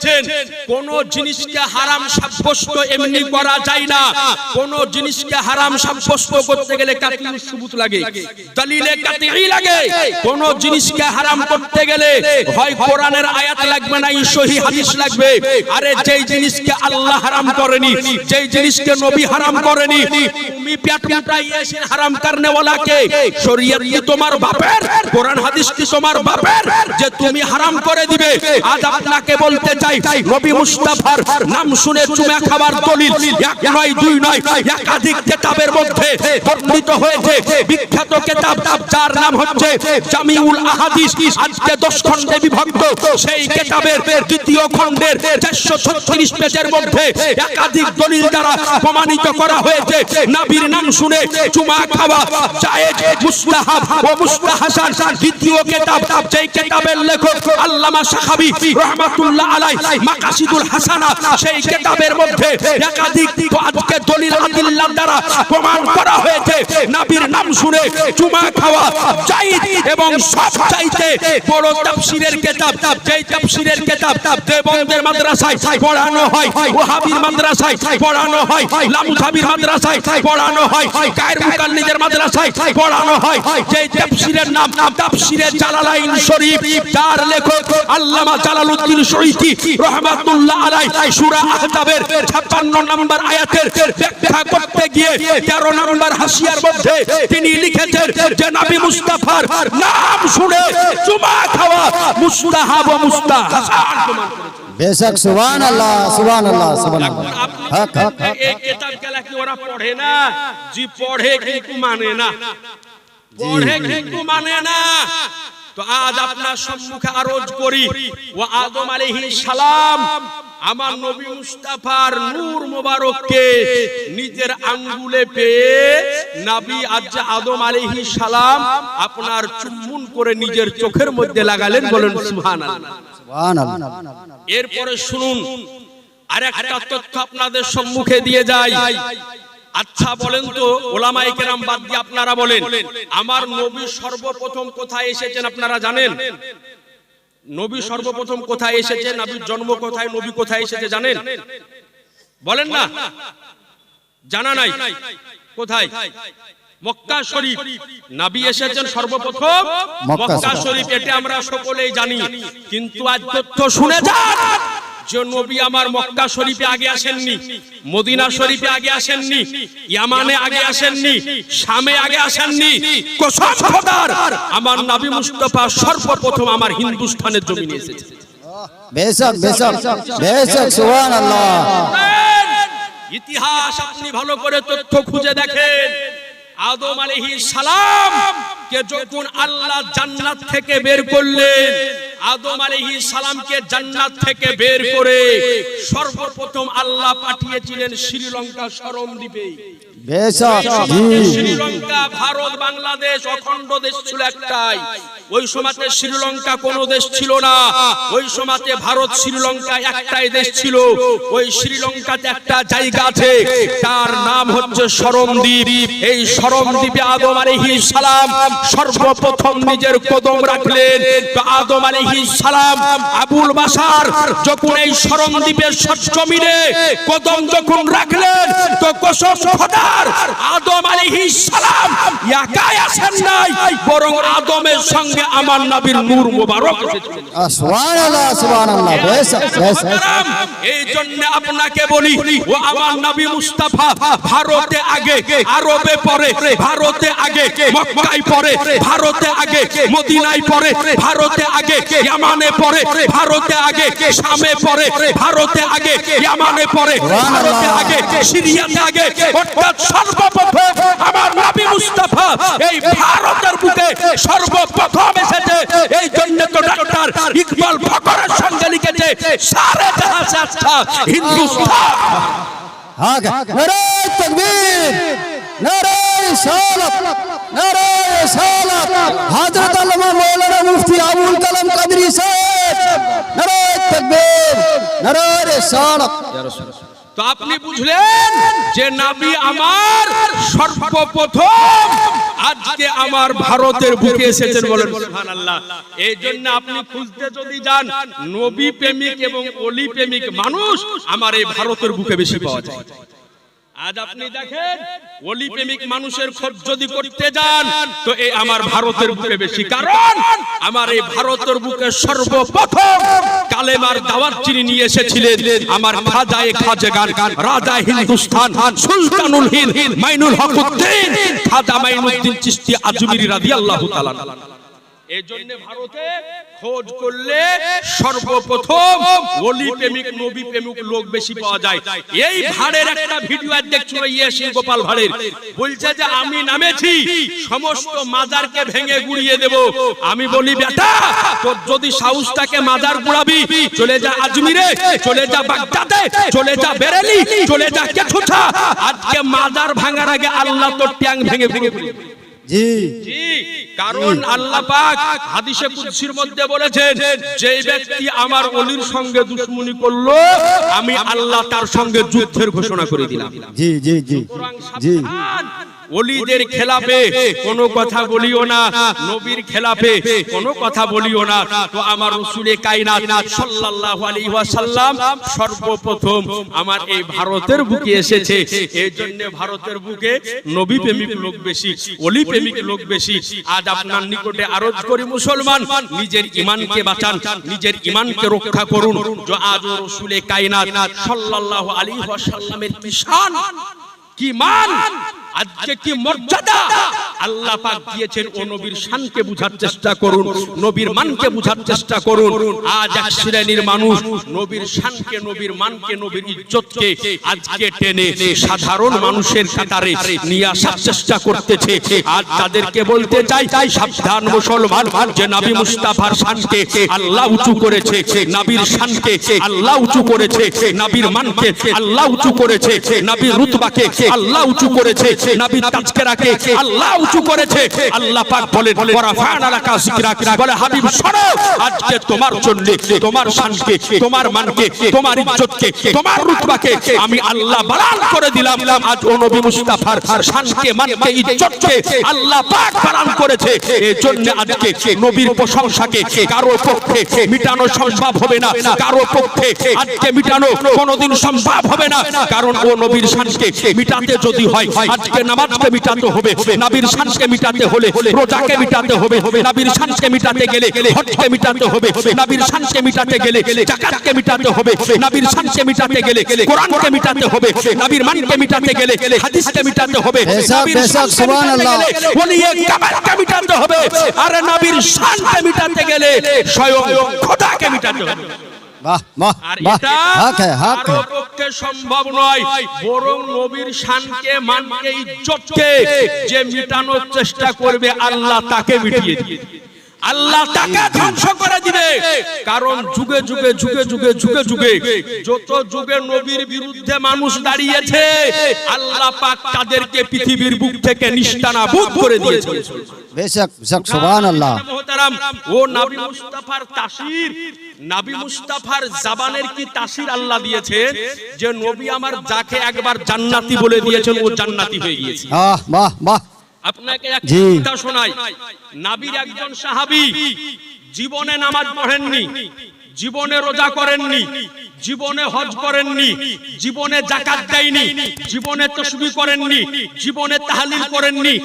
বলেছেন কোন জিনিসকে হারাম সাব্যস্ত এমনি করা যায় না, কোন জিনিসকে হারাম সাব্যস্ত করতে গেলে কাতিউস সুবুত লাগে, দলিলে কাতিই লাগে। কোন জিনিসকে হারাম করতে গেলে হয় কোরআনের আয়াত লাগবে না, সহিহ হাদিস লাগবে। আরে যেই জিনিসকে আল্লাহ হারাম করেনি, যেই জিনিসকে নবী হারাম করেনি, তুমি পেট মুটাই এসে হারাম করনে ওয়ালা কে? শরীয়ত কি তোমার বাপের? কোরআন হাদিস কি তোমার বাপের যে তুমি হারাম করে দিবে? আজ আপনাকে বলতে চাই, নবী মুস্তাফার নাম শুনে চুমা খাবার দলিল এক নয় দুই নয় একাধিক কিতাবের মধ্যে বর্ণিত হয়েছে। বিখ্যাত কিতাব যার নাম হচ্ছে জামিউল আহাদিস, আজকে 10 খণ্ডে বিভক্ত। সেই কিতাবের দ্বিতীয় খণ্ডের 436 পেজের মধ্যে একাধিক দলিল দ্বারা প্রমাণিত করা হয়েছে নবীর নাম শুনে চুমা খাওয়া জায়েজ, মুস্তাহাব ও মুস্তাহসান। দ্বিতীয় কিতাব, যেই কিতাবের লেখক আল্লামা সাহাবী রাহমাতুল্লাহ আলাইহি মাকাসিদুল হাসানা, সেই কিতাবের মধ্যে একাধিক আজকে দলিল আদিল্লাহ দ্বারা প্রমাণ করা হয়েছে নবীর নাম শুনে চুমা খাওয়া জায়েজ। এবং সবচাইতে বড় তাফসীরের কিতাব, যেই তাফসীরের কিতাব দেওবন্দের মাদ্রাসায় পড়ানো হয়, ওহাবীর মাদ্রাসায় পড়ানো হয়, লামুজাবির মাদ্রাসায় পড়ানো হয়, গায়র মুকাল্লিদের মাদ্রাসায় পড়ানো হয়, যেই তাফসীরের নাম তাফসীরে জালালাইন শরীফ, যার লেখক আল্লামা জালালউদ্দিন সুয়ুতী রাহমাতুল্লাহ আলাইহি সূরা আহজাবের 56 নম্বর আয়াতের ব্যাখ্যা করতে গিয়ে 13 নম্বর হাসিয়ার মধ্যে তিনি লিখেছেন যে নবী মুস্তাফার নাম শুনে চুমা খাওয়া মুস্তাহাব ও মুস্তাহসান প্রমাণ করেছেন। বেশক সুবহানাল্লাহ সুবহানাল্লাহ সুবহানাল্লাহ। হক হক এই কিতাব কেলা কি ওরা পড়ে না? জি পড়ে কিন্তু মানে না, পড়ে কিন্তু মানে না। তো আজ আপনার সম্মুখে আরজ করি, ও আদম আলাইহিস সালাম আমার নবী মুস্তাফার নূর মোবারককে নিজের আঙ্গুলে পেয়ে নবী আদম আলাইহিস সালাম আপনার চুম্বন করে নিজের চোখের মধ্যে লাগালেন। বলেন সুবহানাল্লাহ সুবহানাল্লাহ। এরপরে শুনুন আরেকটা তথ্য আপনাদের সম্মুখে দিয়ে যাই। আচ্ছা বলেন তো ওলামায়ে কেরাম বাদ দিয়ে আপনারা বলেন, আমার নবী সর্বপ্রথম কোথায় এসেছেন আপনারা জানেন? নবী সর্বপ্রথম কোথায় এসেছেন? নবীর জন্ম কোথায়? নবী কোথায় এসেছে জানেন? বলেন না, জানা নাই? কোথায়? মক্কা শরীফ। নবী এসেছেন সর্বপ্রথম মক্কা শরীফ, এটা আমরা সকলেই জানি। কিন্তু আজ তথ্য শুনে যান যে নবী আমার মক্কা শরীফে আগে আসেননি, মদিনা শরীফে আগে আসেননি, ইয়ামানে আগে আসেননি, শামে আগে আসেননি। কসম খোদার আমার নবী মুস্তাফা সর্বপ্রথম আমার হিন্দুস্তানের জমিনে এসেছে। বেশক বেশক বেশক সুবহানাল্লাহ। ইতিহাস আপনি ভালো করে তথ্য খুঁজে দেখেন। আদম আলাইহিস সালাম কে যখন আল্লাহ জান্নাত থেকে বের করলেন, আদম আলাইহিস সালামকে জান্নাত থেকে বের করে সর্বপ্রথম আল্লাহ পাঠিয়েছিলেন শ্রীলঙ্কা সরম দ্বীপে। বেশক শ্রীলঙ্কা, ভারত, বাংলাদেশ অখণ্ড দেশ ছিল একটাই। ওই সময়তে শ্রীলঙ্কা কোন দেশ ছিল না। ওই সময়তে ভারত শ্রীলঙ্কা একটাই দেশ ছিল। ওই শ্রীলঙ্কাতে একটা জায়গা আছে, তার নাম হচ্ছে সরম দ্বীপ। এই সরম দ্বীপে আদম আলাইহিস সালাম সর্বপ্রথম নিজের কদম রাখলেন। তো আদম আলাইহিস সালাম আবুল বাশার যখন এই সরম দ্বীপের জমিনে কদম যখন রাখলেন, তো কসম খোদার আদম আলাইহিস সালাম একাই আসেন নাই, বরং আদমের সঙ্গে আমার নবীর নূর মোবারক এসেছে। সুবহানাল্লাহ সুবহানাল্লাহ। বেশক বেশক। এই জন্য আপনাকে বলি, ও আমার নবী মুস্তাফা ভারতে আগে, আরবে পরে, ভারতে আগে, মক্কায় পরে, ভারতে আগে, মদিনায় পরে, ভারতে আগে, ইয়ামানে পরে, ভারতে আগে, শামে পরে, ভারতে আগে, ইয়ামানে পরে, ভারতে আগে, সিরিয়াতে আগে, অর্থাৎ সর্বপ্রথম আমার নবী মুস্তাফা এই ভারতের বুকে সর্বপ্রথম এসেছে। এই জন্য তো ডাক্তার ইকবাল ফখরের সঙ্গে লিখেছে সারে জাহাঁ সে আচ্ছা হিন্দুস্তান। হক নারে তাকবীর, নারে সালাত, নারে সালাত। হযরত আল্লামা মাওলানা মুফতি আবুল কালাম কাদরি সাহেব, নারে তাকবীর, নারে সালাত। তো আপনি বুঝলেন যে নবী আমার সর্বপ্রথম আজকে আমার ভারতের বুকে এসেছেন, বলেন সুবহানাল্লাহ। এই জন্য আপনি খুঁজতে যদি যান নবী প্রেমিক এবং ওলি প্রেমিক মানুষ আমার এই ভারতের বুকে বেশি পাওয়া যায়। আজ আপনি দেখেন ওলি প্রেমিক মানুষের খোঁজ যদি করতে যান তো এই আমার ভারতের বুকে বেশি, কারণ আমার এই ভারতের বুকে সর্বপ্রথম কালেমার দাওয়াত যিনি নিয়ে এসেছিলেন আমার খাজায়ে খাজগান, রাজা হিন্দুস্তান, সুলতানুল হিন্দ মাইনুল হকুদ্দিন খাজা মাইনুদ্দিন চিশতি আজমিরি রাদিয়াল্লাহু তাআলা। এই জন্য ভারতে খোঁজ করলে সর্বপ্রথম ওলি প্রেমিক নবী প্রেমিক লোক বেশি পাওয়া যায়। এই ভাড়ের একটা ভিডিও দেখছো ইয়েশি গোপাল ভাড়ের, বলছে যে আমি নামেছি সমস্ত মাজারকে ভেঙে গুড়িয়ে দেব। আমি বলি বেটা তোর যদি সাহসটাকে মাজার গুড়াবি চলে যা আজমিরে, চলে যা বাগদাদে, চলে যা বেরেলি, চলে যা কেথুঠা। আজকে মাজার ভাঙার আগে আল্লাহ তোর ট্যাং ভেঙে ভেঙে জি জি, কারণ আল্লাহ পাক হাদিসে কুদসির মধ্যে বলেছেন যে ব্যক্তি আমার ওলির সঙ্গে দুশমনি করলো আমি আল্লাহ তার সঙ্গে যুদ্ধের ঘোষণা করে দিলাম। জি জি জি জি ওলিদের খেলাফে কোনো কথা বলিও না, নবীর খেলাফে কোনো কথা বলিও না। তো আমার রাসূলে কায়নাত সাল্লাল্লাহু আলাইহি ওয়াসাল্লাম সর্বপ্রথম আমার এই ভারতের বুকে এসেছে। এই জন্য ভারতের বুকে নবী প্রেমিক লোক বেশি, ওলি প্রেমিক লোক বেশি। আজ আপনার নিকটে আরজ করি মুসলমান নিজের ঈমানকে বাঁচান, নিজের ঈমানকে রক্ষা করুন। যে আজ রাসূলে কায়নাত সাল্লাল্লাহু আলাইহি ওয়াসাল্লামের কি শান, কি মান, আজকে কি মর্যাদা আল্লাহ পাক দিয়েছেন। ও নবীর শানকে বুঝার চেষ্টা করুন, নবীর মানকে বুঝার চেষ্টা করুন। আজ এক শ্রেণীর মানুষ নবীর শানকে, নবীর মানকে, নবীর ইজ্জতকে আজকে টেনে সাধারণ মানুষের কাতারে নিয়ে আসার চেষ্টা করতেছে। আজ তাদেরকে বলতে চাই সাবধান মুসলমান, যে নবী মুস্তাফার শানকে আল্লাহ উঁচু করেছে, নবীর শানকে আল্লাহ উঁচু করেছে, নবীর মানকে আল্লাহ উঁচু করেছে, নবীর রুতবাকে আল্লাহ উঁচু করেছে, নবী তাজকিরাকে আল্লাহ উঁচু করেছে। আল্লাহ পাক বলেন ওয়ারাফা'না লাকা যিকরাক, বলে হাবিব শোনো আজকে তোমার জন্য তোমার শানকে, তোমার মানকে, তোমার ইজ্জতকে, তোমার রুতবাকে আমি আল্লাহ বাড়ান করে দিলাম। আজ ও নবী মুস্তাফার শানকে, মানকে, ইজ্জতকে আল্লাহ পাক বাড়ান করেছে। এই জন্য আজকে নবীর প্রশংসাকে কারো পক্ষে মিটানো সম্ভব হবে না, কারো পক্ষে আজকে মিটানো কোনোদিন সম্ভব হবে না। কারণ ও নবীর শানকে মিটাতে যদি হয় আজকে নামাজকে মিটাতে হবে, নবীর শানকে মিটাতে হলে রোজাকে মিটাতে হবে, নবীর শানকে মিটাতে গেলে হজকে মিটাতে হবে, নবীর শানকে মিটাতে গেলে যাকাতকে মিটাতে হবে, নবীর শানকে মিটাতে গেলে কোরআনকে মিটাতে হবে, নবীর মানকে মিটাতে গেলে হাদিসকে মিটাতে হবে, নবীর শানকে সুবহানাল্লাহ ওলিয়ে কামালকে মিটাতে হবে, আর নবীর শানকে মিটাতে গেলে স্বয়ং খোদাকে মিটাতে হবে। বাহ বাহ বাহ, হক হ্যায় হক হ্যায়। কারো পক্ষে সম্ভব নয়, বরং নবীর শানকে, মানকে, ইজ্জতকে যে মিটানোর চেষ্টা করবে আল্লাহ তাকে মিটিয়ে দিবে, আল্লাহ তাকে ধ্বংস করে দিবে। কারণ যুগে যুগে যুগে যুগে যুগে যুগে যত যুগে নবীর বিরুদ্ধে মানুষ দাঁড়িয়েছে আল্লাহ পাক তাদেরকে পৃথিবীর বুক থেকে নিস্তানাবুদ করে দিয়েছে। বেশক বেশক সুবহানাল্লাহ। মুহতারাম, ও নবী মুস্তাফার তাসির, নবী মুস্তাফার জবানের কি তাসির আল্লাহ দিয়েছেন যে নবী আমার যাকে একবার জান্নাতি বলে দিয়েছেন ও জান্নাতি হয়ে গিয়েছে। বাহ বাহ বাহ। আপনাকে একটা কথা শোনাই, নবীর একজন সাহাবী জীবনে নামাজ পড়েননি, জীবনে রোজা করেননি, জীবনে হজ করেননি, জীবনে যাকাত দেয়নি, জীবনে তাসবিহ করেননি, জীবনে তাহলিল করেননি,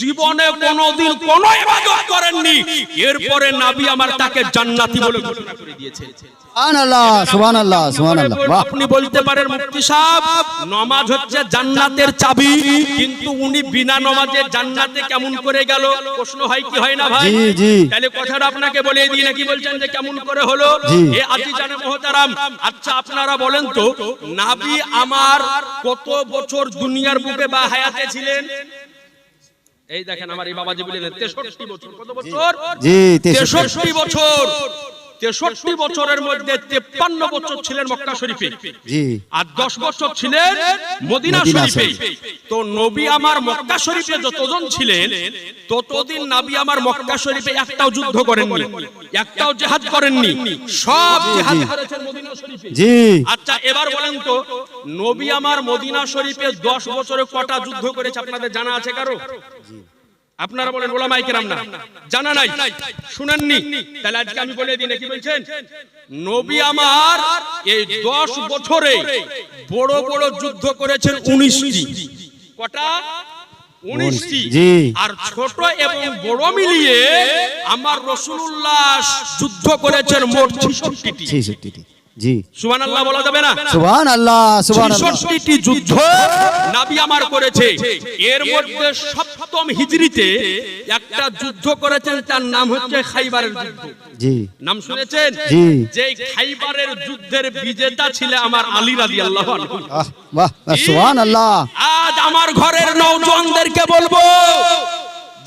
জীবনে কোনোদিন কোনো ইবাদত করেননি। এরপরে নবী আমার তাকে জান্নাতি বলে ঘোষণা করে দিয়েছেন। সুবহানাল্লাহ সুবহানাল্লাহ সুবহানাল্লাহ। আপনি বলতে পারেন মুফতি সাহেব নামাজ হচ্ছে জান্নাতের চাবি, কিন্তু উনি বিনা নামাজে জান্নাতে কেমন করে গেল? প্রশ্ন হয় কি হয় না ভাই? জি জি। তাহলে কথাটা আপনাকে বলে দিই নাকি বলছেন যে কেমন করে হলো? এ আজিজানে মুহতারাম, আচ্ছা আপনারা বলেন তো নবী আমার কত বছর দুনিয়ার বুকে বা হায়াতে ছিলেন? এই দেখেন আমার এই বাবাজি বললেন 63 বছর। কত বছর? জি 63 বছর। 63 বছরের মধ্যে 53 বছর ছিলেন মক্কা শরীফে, জি, আর 10 বছর ছিলেন মদিনা শরীফে। তো নবী আমার মক্কা শরীফে যতজন ছিলেন ততদিন নবী আমার মক্কা শরীফে একটাও যুদ্ধ করেননি, একটাও জিহাদ করেননি, সব জিহাদ করেছেন মদিনা শরীফে। জি। আচ্ছা এবার বলেন তো, নবী আমার মদিনা শরীফে 10 বছরে কটা যুদ্ধ করেছে আপনাদের জানা আছে কারো? আপনারা বলেন ওলামায়ে কেরাম না, জানা নাই, শুনেননি? তাহলে আজকে আমি বলে দিই, কি বলছেন? নবী আমার এই 10 বছরে বড় বড় যুদ্ধ করেছেন 19টি। কটা? 19টি। জি। আর ছোট এবং বড় মিলিয়ে আমার রাসূলুল্লাহ যুদ্ধ করেছেন মোট 66টি। 66টি। জি, সুবহানাল্লাহ বলা যাবে না? সুবহানাল্লাহ, সুবহানাল্লাহ। 66টি যুদ্ধ নবী আমার করেছে। এর মধ্যে সপ্তম হিজরিতে একটা যুদ্ধ করেছেন, তার নাম হচ্ছে খাইবারের যুদ্ধ। জি, নাম শুনেছেন? জি। যে খাইবারের যুদ্ধের বিজেতা ছিলেন আমার আলী রাদিয়াল্লাহু আনহু। বাহ, সুবহানাল্লাহ। আজ আমার ঘরের নওজওয়ানদেরকে বলবো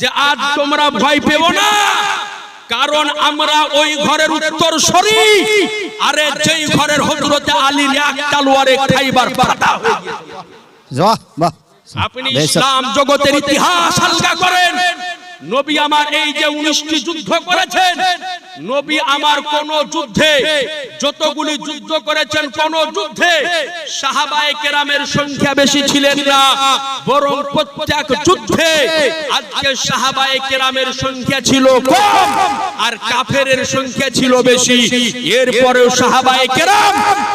যে আজ তোমরা ভয় পেও না, কারণ আমরা ওই ঘরের উত্তরসূরি। আরে যেই ঘরের হযরত আলীর এক তলোয়ারে খাইবার ফাটা হয়ে গিয়েছে। বাহ, বাহ। আপনি ইসলাম জগতের ইতিহাস আলগা করেন। নবী আমার এই যে 19টি যুদ্ধ করেছেন, নবী আমার কোন যুদ্ধে, যতগুলি যুদ্ধ করেছেন কোন যুদ্ধে সাহাবায়ে কেরামের সংখ্যা বেশি ছিলেন না, বরং প্রত্যেক যুদ্ধে আজকে সাহাবায়ে কেরামের সংখ্যা ছিল কম আর কাফেরের সংখ্যা ছিল বেশি। এরপরেও সাহাবায়ে কেরাম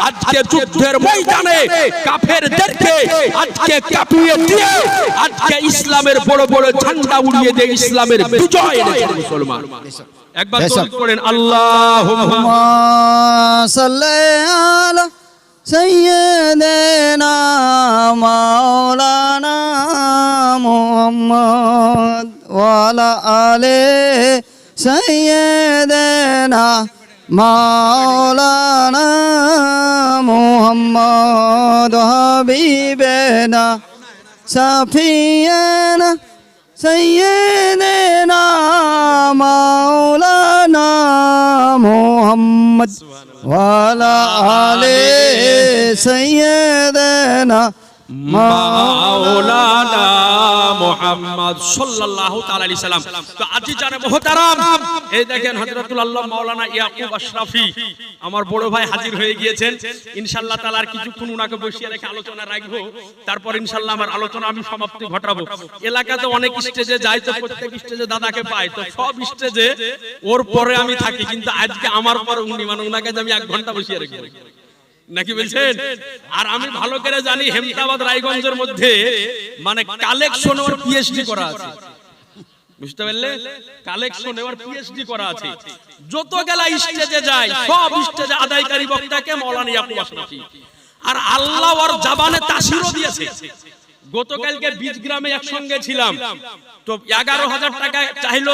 আজকে যুদ্ধের ময়দানে কাফেরদেরকে আজকে কাঁপিয়ে দিয়ে আজকে ইসলামের বড় বড় ঝান্ডা উড়িয়ে দিয়ে ইসলামের বিজয় এনেছেন মুসলমান। একবার দরুদ পড়েন, আল্লাহুম্মা সাল্লি আলা সাইয়্যিদিনা মাওলানা মুহাম্মদ ওয়া আলা আলি সাইয়্যিদিনা মাওলানা মুহাম্মদ হাবিবানা সাফিয়ানা سيدنا مولانا محمد وعلى آل سيدنا মাওলানা মুহাম্মদ সাল্লাল্লাহু তাআলা আলাইহি সাল্লাম। তো আজি জানে মুহতারাম, এই দেখেন হযরতুল আল্লাহ মাওলানা ইয়াকুব আশরাফি আমার বড় ভাই হাজির হয়ে গিয়েছেন। ইনশাআল্লাহ তাআলা আর কিছুক্ষণ উনাকে বসিয়ে রেখে আলোচনা রাখবো, তারপর ইনশাআল্লাহ আমার আলোচনা আমি সমাপ্তি ঘটাবো। এলাকাতে অনেক স্টেজে যাই, তো প্রত্যেক স্টেজে দাদাকে পাই, তো সব স্টেজে ওর পরে আমি থাকি, কিন্তু আজকে আমার পর উনি, মানে উনাকে আমি 1 ঘন্টা বসিয়ে রেখে নাকি বলছেন। আর আমি ভালো করে জানি হেমতাবাদ রায়গঞ্জের মধ্যে মানে কালেকশন ওর পিএইচডি করা আছে, বুঝতে পারলে? কালেকশন ওর পিএইচডি করা আছে। যত গেলা স্টেজে যায় সব স্টেজে আদায়কারী বক্তাকে মাওলানা ইয়াকুব আশরাফি। আর আল্লাহ ওর জবানে তাসিরও দিয়েছে। গতকালকে বীজগ্রামে একসঙ্গে ছিলাম, তো 11,000 টাকা চাইলো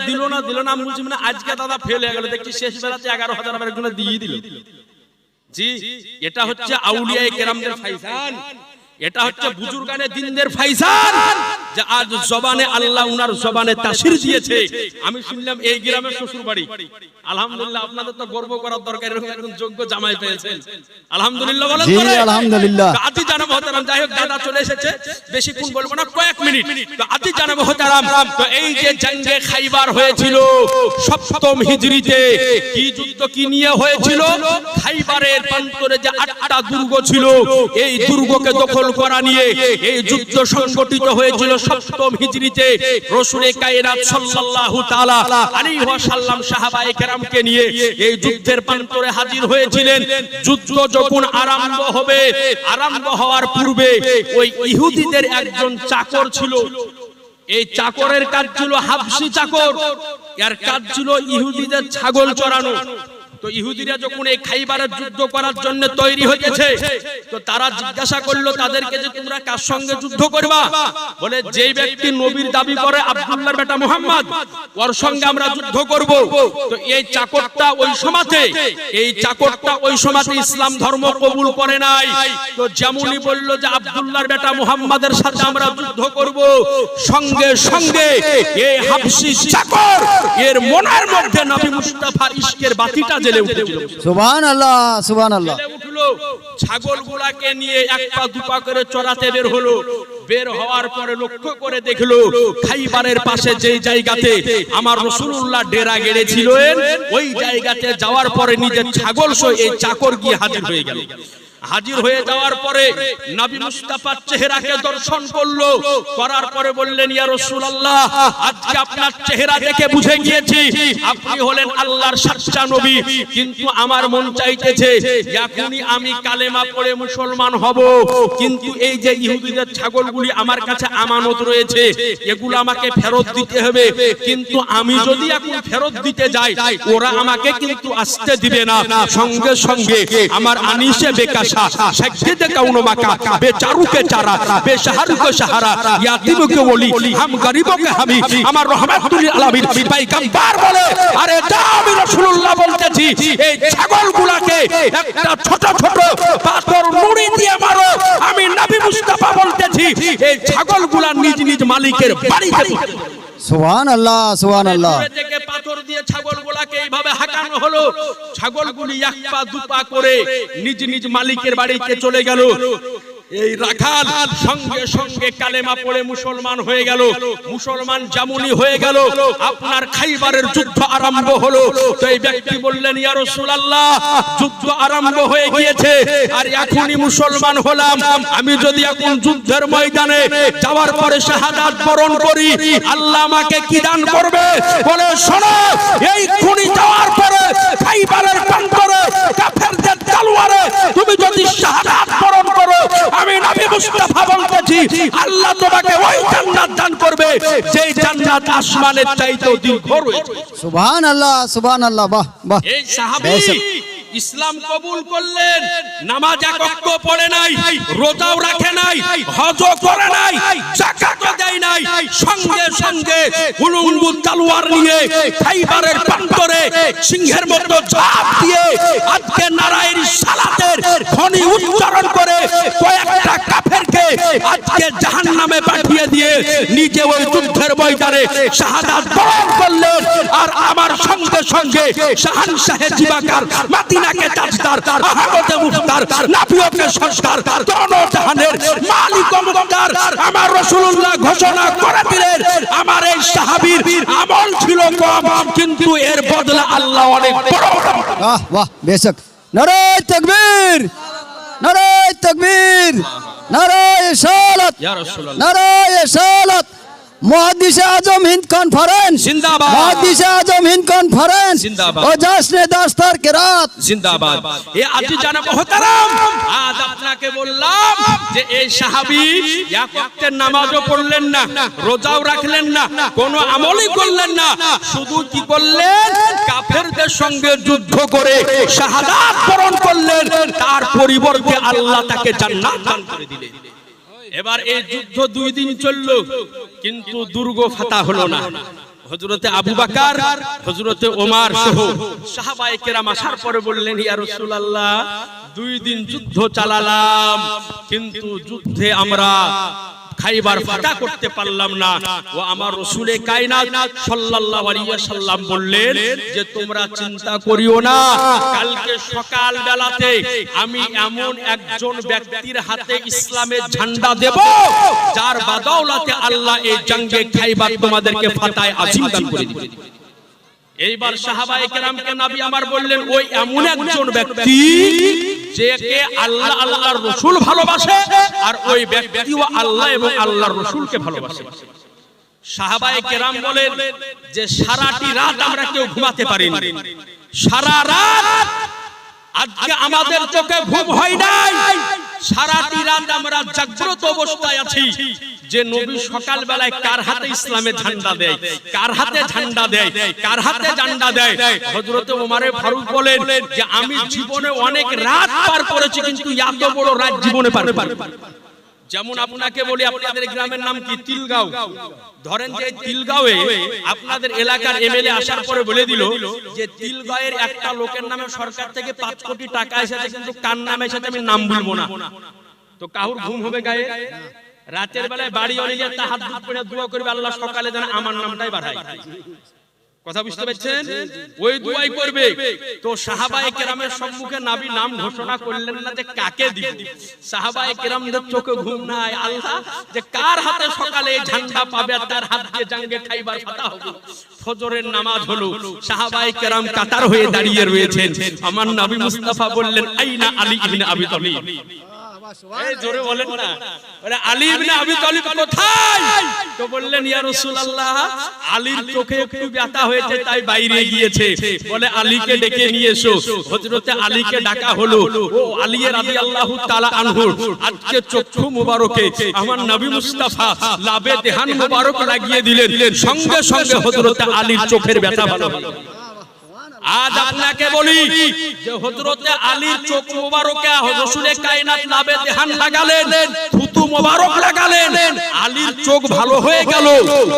দিল না আমি বলছি মানে আজকে দাদা ফেল হয়ে গেল। দেখছি শেষ বেলাতে 11,000 আবার একজনে দিয়ে দিল। জি, এটা হচ্ছে আউলিয়ায়ে কেরামদের ফাইজান, এটা হচ্ছে বুজুর্গানে দিনদের ফাইজান, যে আজ জবানে আল্লাহ উনার জবানে তাসির দিয়েছে। আমি শুনলাম এই গ্রামের শ্বশুর বাড়ি। আলহামদুলিল্লাহ, আপনাদের তো গর্ব করার দরকার, এরকম একজন যোগ্য জামাই পেয়েছেন। আলহামদুলিল্লাহ বলেন জি, তো। আলহামদুলিল্লাহ। আদি জানা মুহতারাম, যাই হোক দাদা চলে এসেছে, বেশিক্ষণ বলবো না, কয়েক মিনিট। তো আদি জানা মুহতারাম, তো এই যে জঙ্গে খাইবার হয়েছিল 7ম হিজরিতে, কি যুদ্ধ কি নিয়ে হয়েছিল? খাইবারের প্রান্তরে যে 8টা দুর্গ ছিল, এই দুর্গকে দখল করা নিয়ে এই যুদ্ধ সংগঠিত হয়েছিল 7ম হিজরিতে। রাসূলে কায়নাত সাল্লাল্লাহু তাআলা আলাইহি ওয়াসাল্লাম সাহাবায়ে কেরামকে নিয়ে এই যুদ্ধের প্রান্তরে হাজির হয়েছিলেন। যুদ্ধ যখন আরম্ভ হবে, আরম্ভ হওয়ার পূর্বে ওই ইহুদিদের একজন চাকর ছিল। এই চাকরের কাজ ছিল হাবশি চাকর, এর কাজ ছিল ইহুদিদের ছাগল চড়ানো। তো ইহুদিরা যখন এই খাইবারের যুদ্ধ করার জন্য তৈরি হয়েছে, তো তারা জিজ্ঞাসা করলো তাদেরকে যে তোমরা কার সঙ্গে যুদ্ধ করবা? বলে যেই ব্যক্তি নবীর দাবি করে আব্দুল্লাহর বেটা মুহাম্মদ, ওর সঙ্গে আমরা যুদ্ধ করব। তো এই চাকরটা ওই সময়তে ইসলাম ধর্ম কবুল করে নাই। তো যেমনই বলল যে আব্দুল্লাহর বেটা মুহাম্মাদের সাথে আমরা যুদ্ধ করব, সঙ্গে সঙ্গে এই হাবশী চাকর এর মনের মধ্যে নবী মুস্তাফার ইশকের বাতিটা জ্বলে উঠেছিল। সুবহানাল্লাহ সুবহানাল্লাহ। ছাগলগুলাকে নিয়ে এক পা দুপা করে চড়াতে বের হলো। বের হওয়ার পরে লক্ষ্য করে দেখলো খাইবারের পাশে যেই জায়গাতে আমার রাসূলুল্লাহ ডেরা গেড়েছিলেন, ওই জায়গাতে যাওয়ার পরে নিজের ছাগল সহ এই চাকর গিয়ে হাজির হয়ে গেল। হাজির হয়ে যাওয়ার পরে নবী মুস্তাফার চেহারাকে দর্শন করলো, করার পরে বললেন, ইয়া রাসূলুল্লাহ, আজকে আপনার চেহারা দেখে বুঝে গিয়েছি আপনি হলেন আল্লাহর সচ্চা নবী, কিন্তু আমার মন চাইতেছে এখনই আমি কালেমা পড়ে মুসলমান হব, কিন্তু এই যে ইহুদিদের ছাগলগুলি আমার কাছে আমানত রয়েছে, এগুলো আমাকে ফেরত দিতে হবে, কিন্তু আমি যদি এখন ফেরত দিতে যাই ওরা আমাকে কিন্তু আসতে দিবে না। সঙ্গে সঙ্গে আমার আনিসে বেকাশ शख्सियत कौनो मका बेचारू के चारा बेसहारू के सहारा यातीमों के वली हम गरीबों के हमी আমার রহমাতুল আলামিন পয়গম্বর বলে, আরে যাও আমি রাসূলুল্লাহ বলতেছি এই ছাগলগুলোকে একটা ছোট ছোট পাথর নুড়ি দিয়ে মারো। আমি নবী মুস্তাফা বলতেছি এই ছাগলগুলা নিজ নিজ মালিকের বাড়িতে। সুবহানাল্লাহ সুবহানাল্লাহ। থেকে পাথর দিয়ে ছাগলগুলাকে এইভাবে হাঁকানো হলো। ছাগলগুলি এক পা দুপা করে নিজ নিজ মালিকের বাড়িতে চলে গেল। এই রাখাল সঙ্গে সঙ্গে কালেমা পড়ে মুসলমান হয়ে গেল। মুসলমান যেমনই হয়ে গেল আপনার খাইবারের যুদ্ধ আরম্ভ হলো। তো এই ব্যক্তি বললেন, ইয়া রাসূলুল্লাহ, যুদ্ধ আরম্ভ হয়ে গিয়েছে আর এখনই মুসলমান হলাম, আমি যদি এখন যুদ্ধের ময়দানে যাওয়ার পরে শাহাদাত বরণ করি আল্লাহ আমাকে কি দান করবে? বলে, শোনো, এই খুনি যাওয়ার পরে খাইবারের প্রান্তরে কাফেরদের তলোয়ারে তুমি যদি শাহাদাত বরণ করো আমি নবী মুস্তাফা বলতেছি আল্লাহ তোমাকে ওই জান্নাত দান করবে যেই জান্নাত আসমানের চাইতেও দীর্ঘ রয়েছে। সুবহানাল্লাহ সুবহানাল্লাহ। বাহ বাহ। এই সাহাবী ইসলাম কবুল করলেন, নামাজ এক ওয়াক্ত পড়ে নাই, রোজাও রাখে নাই, হজও করে নাই, যাকাতও দেয় নাই, সঙ্গে সঙ্গে উলুঙ্গু তলোয়ার নিয়ে খাইবারের প্রান্তরে সিংহের মতো ঝাঁপ দিয়ে আজকে নারায়ের সালাতের ধ্বনি উচ্চারণ করে কয়েকটা কাফেরকে আজকে জাহান্নামে পাঠিয়ে দিয়ে নিজে ওই যুদ্ধের ময়দানে শাহাদাত বরণ করলেন। আর আমার সঙ্গে সঙ্গে শাহানশাহে জিবাকার মাদিনাকে তাজদার আহমদে মুফতার নাফিয়কে সরকার দোনো জাহানের মালিক ও মুক্তার আমার রাসূলুল্লাহ ঘোষণা করে দিলেন, আমার এই সাহাবীর আমল ছিল কম কিন্তু এর বদলা আল্লাহ অনেক বড়। বাহ বাহ বেশক। নারে তাকবীর নারে তাকবীর নারে ইসালাত ইয়া রাসূলুল্লাহ নারে ইসালাত। মুহাদ্দিস আজম হিন্দ কনফারেন্স জিন্দাবাদ। মুহাদ্দিস আজম হিন্দ কনফারেন্স জিন্দাবাদ। ও জশ্নে দাস্তার কেরাত জিন্দাবাদ। এই আজি জানা মোহতারাম, আজ আপনাকে বললাম যে এই সাহাবী এক ওয়াক্তের নামাজও পড়লেন না, রোজাও রাখলেন না, কোনো আমলই করলেন না, শুধু কি করলেন? কাফেরদের সঙ্গে যুদ্ধ করে শাহাদাত বরণ করলেন, তার পরিবর্তে আল্লাহ তাকে জান্নাত দান করে দিলেন। এবার এই যুদ্ধ 2 দিন চলল কিন্তু দুর্গ ফাতা হলো না। হযরতে আবু বকর, হযরতে ওমর সহ সাহাবায়ে কেরাম আসার পরে বললেন, ইয়া রাসূলুল্লাহ, 2 দিন যুদ্ধ চালালাম কিন্তু যুদ্ধে আমরা খাইবার ফাতা করতে পারলাম না। ও আমার রাসূলে কায়নাত সাল্লাল্লাহু আলাইহি ওয়াসাল্লাম বললেন যে তোমরা চিন্তা করিও না, কালকে সকাল বেলাতে আমি এমন একজন ব্যক্তির হাতে ইসলামের ঝান্ডা দেব যার বদৌলতে আল্লাহ এই জঙ্গে খাইবার তোমাদেরকে ফাতায়ে আজিম দান করে দিবেন। এইবার সাহাবায়ে কেরামকে নবী আমার বললেন, ওই এমন একজন ব্যক্তি যাকে আল্লাহ আল্লাহর রাসূল ভালোবাসে আর ওই ব্যক্তিও আল্লাহ এবং আল্লাহর রাসূলকে ভালোবাসে। সাহাবায়ে কেরাম বলেন যে সারাটি রাত আমরা কেউ ঘুমাতে পারিনি, সারা রাত আজকে আমাদের চোখে ঘুম হয় নাই, সারাটি রাত আমরা জাগ্রত অবস্থায় আছি যে নবী সকাল বেলায় কার হাতে ইসলামের ঝান্ডা দেয়, কার হাতে ঝান্ডা দেয়, কার হাতে ঝান্ডা দেয়। হযরত ওমরে ফারুক বলেন যে আমি জীবনে অনেক রাত পার করেছি কিন্তু এত বড় রাত জীবনে পার করিনি। যেমন আপনাকে বলি, আপনাদের গ্রামের নাম কি? তিলগাঁও। ধরেন যে তিলগাঁওয়ে আপনাদের এলাকার এমএলএ আসার পরে বলে দিল যে তিলগাঁওয়ের একটা লোকের নামে সরকার থেকে 5 কোটি টাকা এসেছে, কিন্তু কার নামে এসেছে আমি নাম বলবো না। তো কাহুর ঘুম হবে গায়ে? রাতের বেলায় বাড়ি অলিয়ে তাহাজ্জুদ পড়ে দোয়া করবে, আল্লাহ সকালে যেন আমার নামটাই বাড়ায়। কথা বুঝতে পারছেন? ওই দুয়াই করবে। তো সাহাবায়ে কেরামের সম্মুখে নবী নাম ঘোষণা করলেন না যে কাকে দিব। সাহাবায়ে কেরামদের চোখে ঘুম নাই, আল্লাহ যে কার হাতে সকালে ঝান্ডা পাবে তার হাত দিয়ে জাঙ্গে খাইবার ফাতা হবে। ফজরের নামাজ হলো, সাহাবায়ে কেরাম কাতার হয়ে দাঁড়িয়ে রয়েছেন। আমার নবী মুস্তাফা বললেন আইনা আলী ইবনে আবি তালিব। এই জোরে বলেন না, বলে আলী ইবনে আবি তালিব কোথায়? তো বললেন ইয়া রাসূলুল্লাহ আলীর চোখে একটু ব্যথা হয়েছে তাই বাইরে গিয়েছে, বলে আলীকে ডেকে নিয়ে এসো। হযরতে আলীকে ডাকা হলো। ও আলী রাদিয়াল্লাহু তাআলা আনহু আজকে চক্ষু মোবারকে আমার নবী মুস্তাফা লাবে দেহান মোবারক লাগিয়ে দিলেন, সঙ্গে সঙ্গে হযরতে আলীর চোখের ব্যথা ভালো হলো। আজ আপনাকে বলি যে হযরতে আলীর চোখ মোবারকে রাসূলে কায়নাত লাবে দেহান লাগালেন, থুতু মোবারক লাগালেন, আলীর চোখ ভালো হয়ে গেল।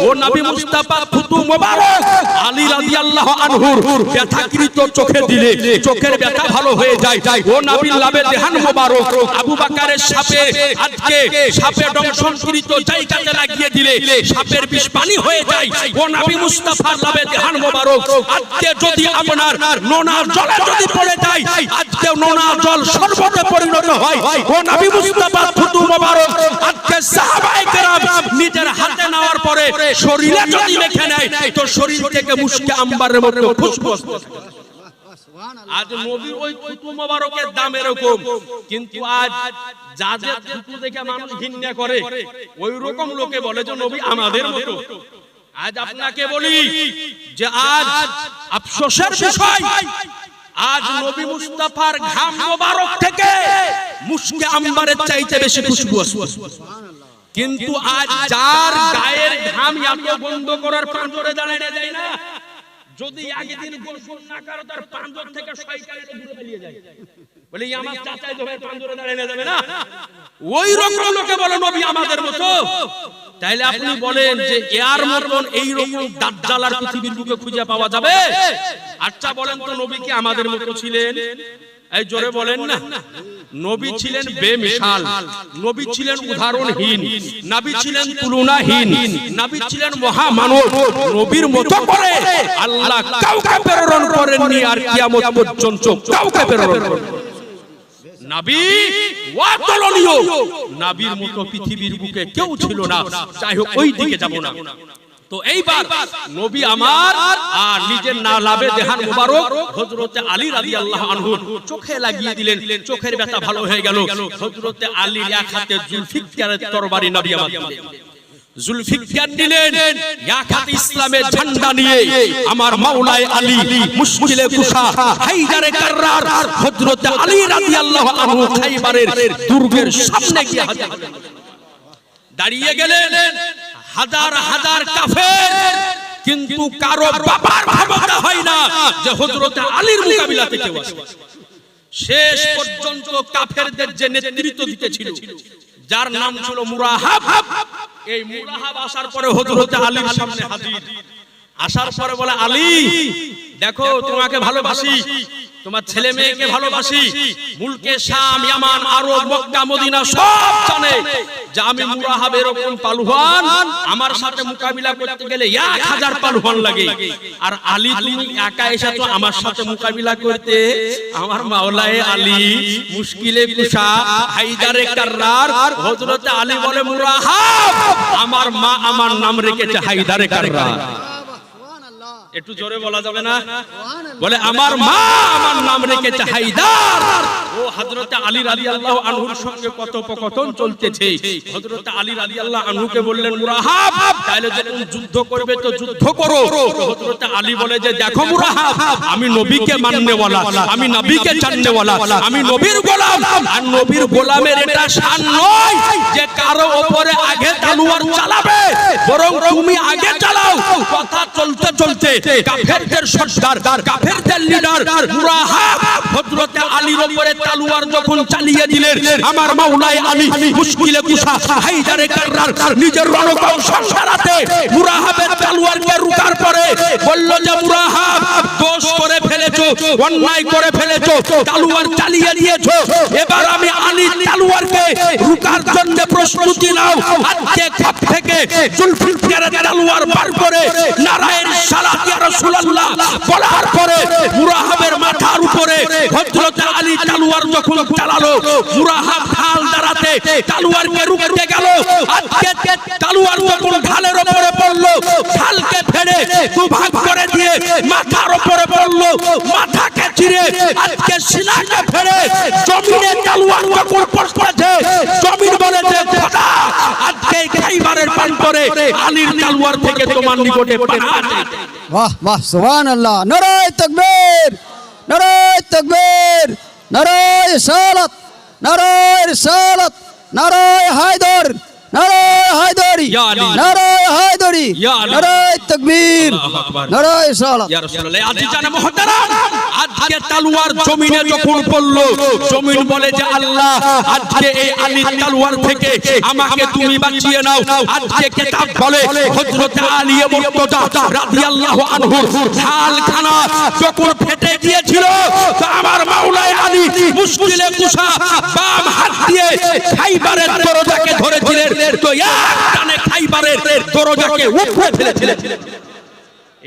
ও নবী মুস্তাফা থুতু মোবারক আলী রাদিয়াল্লাহু আনহুর ব্যথাকৃত চোখে দিলে চোখের ব্যথা ভালো হয়ে যায়। ও নবী লাবে দেহান মোবারক আবু বকরের সাপে আজকে সাপে দংশনকৃত জায়গাতে লাগিয়ে দিলে সাপের বিষ পানি হয়ে যায়। ও নবী মুস্তাফা লাবে দেহান মোবারক আজকে যদি আপনার নোনা জলে যদি পড়ে যায়, আজকে নোনা জল শরবতে পরিণত হয়। ও নবী মুস্তাফা থুতু মোবারক আজকে সাহাবায়ে কেরাম নিজের হাতে নেওয়ার পরে শরীরে যদি মেখে নেয় তো শরীর থেকে মুশকে আম্বারের মতো খুশবু আসে। আজ নবীর ওই থুতু মোবারকের দাম এরকম, কিন্তু আজ যাদের থুতু দেখে মানুষ ঘৃণা করে ওই রকম লোকে বলে যে নবী আমাদের মতো। আজ আপনাকে বলি যে আজ আফসোসের বিষয়, আজ নবী মুস্তাফার ঘাম মোবারক থেকে মুশকে আম্বারের চাইতে বেশি খুশবু আসে। কিন্তু আজ যার গায়ের ঘাম এত বন্ধ করার পাঁজরে দাঁড়ায় যায় না, যদি একদিন গোসল না করে তার পাঁজর থেকে শয়তান দূরে পালিয়ে যায়, বলে আমার চাচাই তো ভাই পাঁজরে দাঁড়ায় যাবে না। ওই রকম লোকে বলে নবী আমাদের মতো। তাইলে আপনি বলেন যে এর মতন এই রকম দাজ্জাল আর পৃথিবীর বুকে খুঁজে পাওয়া যাবে? আচ্ছা বলেন তো নবী কি আমাদের মতো ছিলেন? এই জোরে বলেন না। নবী ছিলেন বেমিসাল, নবী ছিলেন উদাহরণহীন, নবী ছিলেন তুলনাহীন, নবী ছিলেন মহামানব। নবীর মতো করে আল্লাহ কাউকে প্রেরণ করেননি আর কিয়ামত পর্যন্ত কাউকে প্রেরণ করেননি। নবী অতুলনীয়, নবীর মতো পৃথিবীর বুকে কেউ ছিল না। যাই হোক ওই দিকে যাব না। তো এইবার নবী আমার আর নিজের না লাবে দেহান মুবারক হযরতে আলী রাদিয়াল্লাহু আনহু চোখে লাগিয়ে দিলেন, চোখের ব্যথা ভালো হয়ে গেল। হযরতে আলীর এক হাতে জুলফিকারের তরবারি নবী আমার দিলেন, জুলফিকার নিলেন, এক হাতে ইসলামের ঝান্ডা নিয়ে আমার মাওলায়ে আলী মুশকিলে কুশা হায়দারে কাররার হযরতে আলী রাদিয়াল্লাহু আনহু খাইবারের দুর্গের সামনে গিয়ে হাজির দাঁড়িয়ে গেলেন। হাজার হাজার কাফের, কিন্তু কারো বাবার ক্ষমতা হয় না যে হযরতে আলীর মোকাবিলাতে কেউ আসে। শেষ পর্যন্ত কাফেরদের যে নেতৃত্ব দিতেছিল যার নাম ছিল মুরাহাব, এই মুরাহাব আসার পরে হযরতে আলীর সামনে হাজির। আসার পরে বলে আলী দেখো তোমাকে ভালোবাসি, তোমার ছেলে মেয়েকে ভালোবাসি, মুলকে শাম ইয়ামান আরব মক্কা মদিনা সব জানে যে আমি মুরাহাব এরকম পালুয়ান, আমার সাথে মোকাবিলা করতে গেলে 1000 পালুয়ান লাগে। আর আলী তুমি একা এসে তো আমার সাথে মোকাবিলা করতে, আমার মাওলায়ে আলী মুশকিলে কুশা হায়দারে কাররার হযরতে আলী বলে মুরাহাব আমার মা আমার নাম রেখেছে হায়দারে কাররার। একটু জোরে বলা যাবে না? বলে আমার মা আমার নাম রেখেছে হায়দার। ও হযরত আলী রাদিয়াল্লাহু আনহুর সঙ্গে কথোপকথন চলতেছে। হযরত আলী রাদিয়াল্লাহু আনহুকে বললেন মুরাহাব, তাহলে যখন যুদ্ধ করবে তো যুদ্ধ করো। হযরত আলী বলে যে দেখো মুরাহাব, আমি নবীকে মাননেওয়ালা, আমি নবীকে জাননেওয়ালা, আমি নবীর গোলাম। আর নবীর গোলামের এটা শান নয় যে কারো উপরে আগে তলোয়ার চালাবে, বরং তুমি আগে চালাও। কথা চলতে চলতে কাফেরদের সর্দার, কাফেরদের লিডার মুরাহাব হযরত আলীর উপরে তলোয়ার যখন চালিয়ে দিলেন, আমার মাওলাই আলী মুশকিলে কুশা হায়দারে কাররার নিজের রণকৌশল সারাতে মুরাহাবের তলোয়ারকে রুকার পরে বলল যে মুরাহাব দোষ করে ফেলেছো, অন্যায় করে ফেলেছো, তলোয়ার চালিয়ে দিয়েছো, এবার আমি আলীর তলোয়ারকে রুকার জন্য প্রস্তুতি নাও। আজকে কাপ থেকে জুলফিকারের তলোয়ার বার করে নারায়ের সালাত ইয়া রাসূলুল্লাহ বলার পরে মুরাহাবের মাথার উপরে হযরত আলী তলোয়ার যখন চালালো, মুরাহাব ঢাল দাঁড়াতে তলোয়ারকে রুখতে গেল। আজকে তলোয়ার যখন ঢালের উপরে পড়লো, ঢালকে ফেলে দুভাগ করে দিয়ে মাথার উপরে পড়লো, মাথাকে চিরে আজকে সিনাকে ফেলে জমিনে তলোয়ার যখন পড়ছে, জমিন বলেছে খোদা আজকে খাইবারের প্রান্তরে আলীর তলোয়ার থেকে তোমার নিকটে পানা আছে। वाह वाह सुभान अल्लाह। नाराए तकबीर, नाराए तकबीर, नाराए रिसालत, नाराए रिसालत, नाराए हैदर, नाराए हैदरी, या अली, नाराए हैदरी, या अली, नाराए तकबीर, अल्लाहु अकबर, नाराए रिसालत। ইয়া রাসূলুল্লাহ। আজিজানে মুহতারাম, আজকে তলোয়ার জমিনে যখন পড়লো, জমিন বলে যে আল্লাহ আজকে এই আলীর তলোয়ার থেকে আমাকে তুমি বাঁচিয়ে নাও। আজকে কিতাব বলে হযরত আলী মুর্তজা রাদিয়াল্লাহু আনহু ঢালখানা যখন ফেটে গিয়েছিল, তো আমার মাওলাই আলী মুশকিলে কুশা বাম হাত দিয়ে খাইবারের দরজাকে ধরেছিলেন, তো এক টানে খাইবারের দরজাকে উপড়ে ফেলেছিলেন।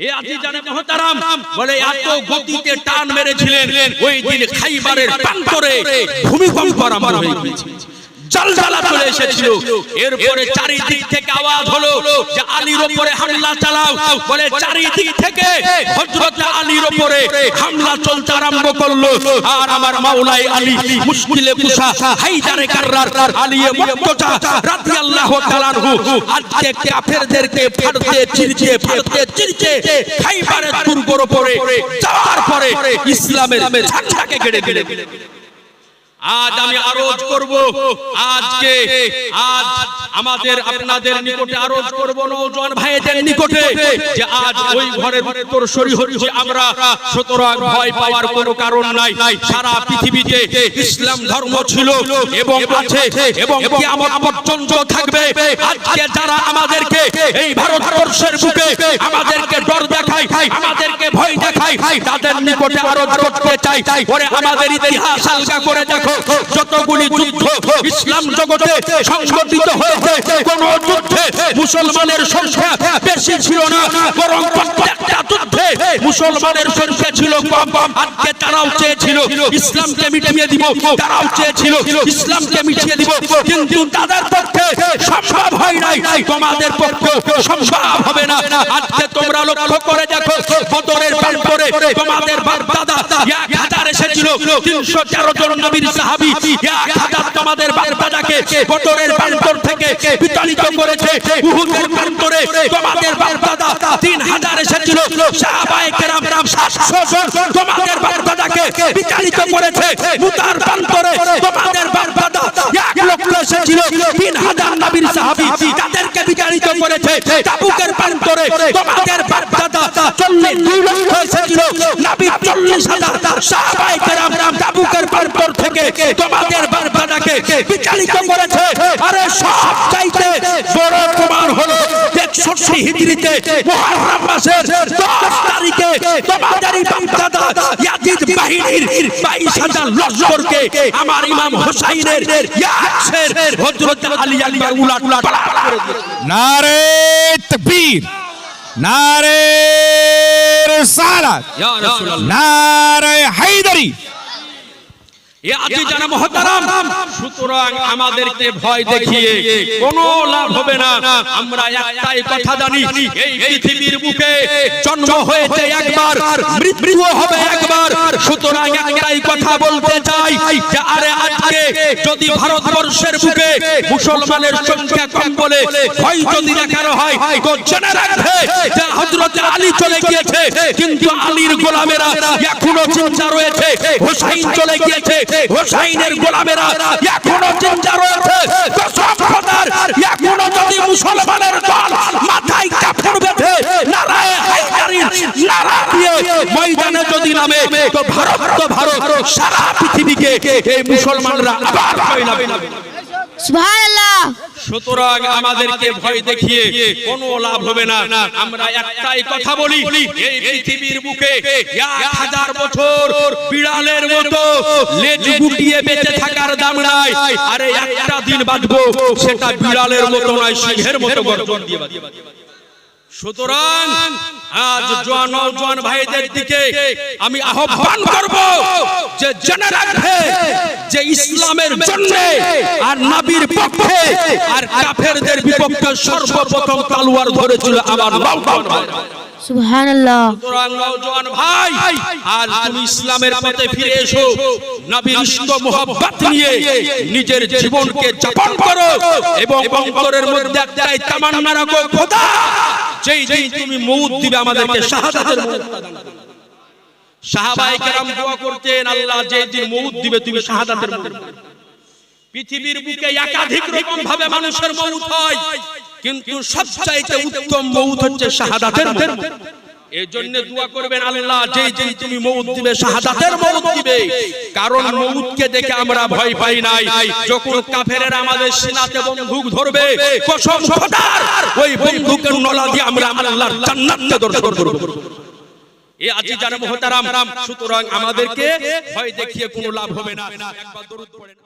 এ আজিজানে মুহতারাম বলে এত গতিতে টান মেরেছিলেন, ওই দিন খাইবারের প্রান্তরে ভূমিকম্প আরম্ভ হয়ে গিয়েছিল, জালজালা চলে এসেছিল। এরপরে চারিদিক থেকে আওয়াজ হলো যে আলীর উপরে হামলা চালাও। বলে চারিদিক থেকে হযরত আলীর উপরে হামলা চলতে আরম্ভ করলো। আর আমার মাওলাই আলী মুশকিলে কুশা হায়দারে কাররার আলী মুর্তজা রাদিয়াল্লাহু তাআলা আনহু আজকে কাফেরদেরকে ফাড়তে চিরতে খাইবারের দুর্গের উপরে যাওয়ার পরে ইসলামের ঝান্ডাকে গেড়ে দিলেন। আজ আমি আরজ করব, আজ আমাদের আপনাদের নিকটে আরজ করব নওজোয়ান ভাইদের নিকটে যে আজ ওই ঘরের উত্তর সরি হচ্ছে আমরা, সুতরাং ভয় পাওয়ার কোনো কারণ নাই। সারা পৃথিবীতে ইসলাম ধর্ম ছিল এবং আছে এবং কিয়ামত পর্যন্ত থাকবে। আজকে যারা আমাদেরকে এই ভারতবর্ষের বুকে আমাদেরকে ডর দেখায়, আমাদেরকে ভয় দেখায়, তাদের নিকটে আরজ করতে চাই, ওরে আমাদের ইতিহাস আলগা করে দেখো। যতগুলি যুদ্ধ ইসলাম জগতে সংঘটিত হয়েছে, কোন যুদ্ধে মুসলমানের সংখ্যা বেশি ছিল না, বরং প্রত্যেকটা যুদ্ধে মুসলমানের সংখ্যা ছিল কম। আজকে তারাও চেয়েছিল ইসলামকে মিটিয়ে দিব, তারাও চেয়েছিল ইসলামকে মিটিয়ে দিব, কিন্তু তাদের পক্ষে সম্ভব হয় নাই, তোমাদের পক্ষে সম্ভব হবে না। আজকে তোমরা লক্ষ্য করে দেখো, বদরের প্রান্তরে তোমাদের বাপ দাদা 1000 এসেছিল, 313 জন নবীর সাহাবী 1000 তোমাদের বাপ দাদাকে বদরের প্রান্তর থেকে বিতাড়িত করেছে। উহুদের প্রান্তরে তোমাদের বাপ দাদা 3000 এসেছিল, সাহাবায়ে কেরাম 700 জন তোমাদের বাপ দাদাকে বিতাড়িত করেছে। মুতার প্রান্তরে তোমাদের বাপ দাদা 1 লক্ষ এসেছিল, 3000 নবীর সাহাবী তাদেরকে বিতাড়িত করেছে। তাবুকের প্রান্তরে তোমাদের বাপ দাদা 42 লক্ষ এসেছিল, নবী 40,000 সাহাবায়ে কেরাম তাবুকের প্রান্তর থেকে তোমাদের বাপ দাদাকে বিতাড়িত করেছে। আরে সব চাইতে বড় প্রমাণ হলো 61 হিজরিতে মুহররম মাসের 10 তারিখে তোমাদেরই বাপ দাদা ইয়াজিদ বাহিনীর 22,000 লশকরকে আমার ইমাম হোসাইনের ইয়াসের হযরত আলী আকবর উলাট করে দিয়েছে। নারে তাকবীর, নারে রিসালাত, ইয়া রাসূলুল্লাহ, নারে হায়দারি। এ আজি জানা মুহতারাম, সুতরাং আমাদেরকে ভয় দেখিয়ে কোনো লাভ হবে না। আমরা একটাই কথা জানি, এই পৃথিবীর বুকে জন্ম হয়েছে একবার, মৃত্যু হবে একবার। সুতরাং একটাই কথা বলতে চাই যে আরে আজকে যদি ভারতবর্ষের বুকে মুসলমানের সংখ্যা কম বলে ভয় যদি দেখানো হয়, তো জেনে রাখবে যে হযরত আলী চলে গিয়েছে, কিন্তু আলীর গোলামেরা এখনো জিন্দা রয়েছে। হুসাইন চলে গিয়েছে, হুসাইনের গোলামেরা এখনো জিন্দা রয়েছে। কসম খোদার, এখনো যদি মুসলমানের দল মাথায় কাপড় বেঁধে নারায়ে হায়দারির নারা দিয়ে ময়দানে যদি নামে, তো ভারত সারা পৃথিবীকে এই মুসলমানরা আবার জয়লাভ করবে। সুবহানাল্লাহ। সুতরাং আমাদেরকে ভয় দেখিয়ে কোনো লাভ হবে না। আমরা একটাই কথা বলি, এই পৃথিবীর বুকে 1000 বছর বিড়ালের মতো লেজ গুটিয়ে বেঁচে থাকার দাম নাই। আরে একটা দিন বাঁচবো, সেটা বিড়ালের মতো নয়, সিংহের মতো গর্জন দিয়ে বাঁচবো। সুতরাং আজ নওজোয়ান ভাইদের দিকে আমি আহ্বান করব যে জেনে রাখবে যে ইসলামের জন্য আর নবীর পক্ষে আর কাফেরদের বিপক্ষে সর্বপ্রথম তলোয়ার ধরেছিল আমার নওজোয়ান ভাই। সুবহানাল্লাহ। সুতরাং নওজোয়ান ভাই, আজ তুমি ইসলামের পথে ফিরে এসো, নবীর ইশক মোহাব্বত নিয়ে নিজের জীবনকে যাপন করো এবং অন্তরের মধ্যে একটাই তামান্না রাখো, খোদা যেই দিন তুমি মউত দিবে আমাদেরকে শাহাদাতের মউত দান করো। সাহাবায়ে কেরাম দোয়া করতেন, আল্লাহ যেই দিন মউত দিবে তুমি শাহাদাতের মউত দান করো। পৃথিবীর বুকে একাধিক রকম ভাবে মানুষের মউত হয়, কিন্তু সবচাইতে উত্তম মউত হচ্ছে শাহাদাতের মউত। এজন্য দোয়া করবেন, আল্লাহ যেই দিন তুমি মউত দিবে শাহাদাতের মউত দিবে। কারণ মউতকে দেখে আমরা ভয় পাই নাই। যখন কাফেরেরা আমাদের সিনাতে বন্দুক ধরবে, কসম খোদার ওই বন্দুকের নলা দিয়ে আমরা আল্লাহর জান্নাতকে দর্শন করব। এ আজি জানা মুহতারাম, সুতরাং আমাদেরকে ভয় দেখিয়ে কোনো লাভ হবে না। একবার দরুদ পড়েন।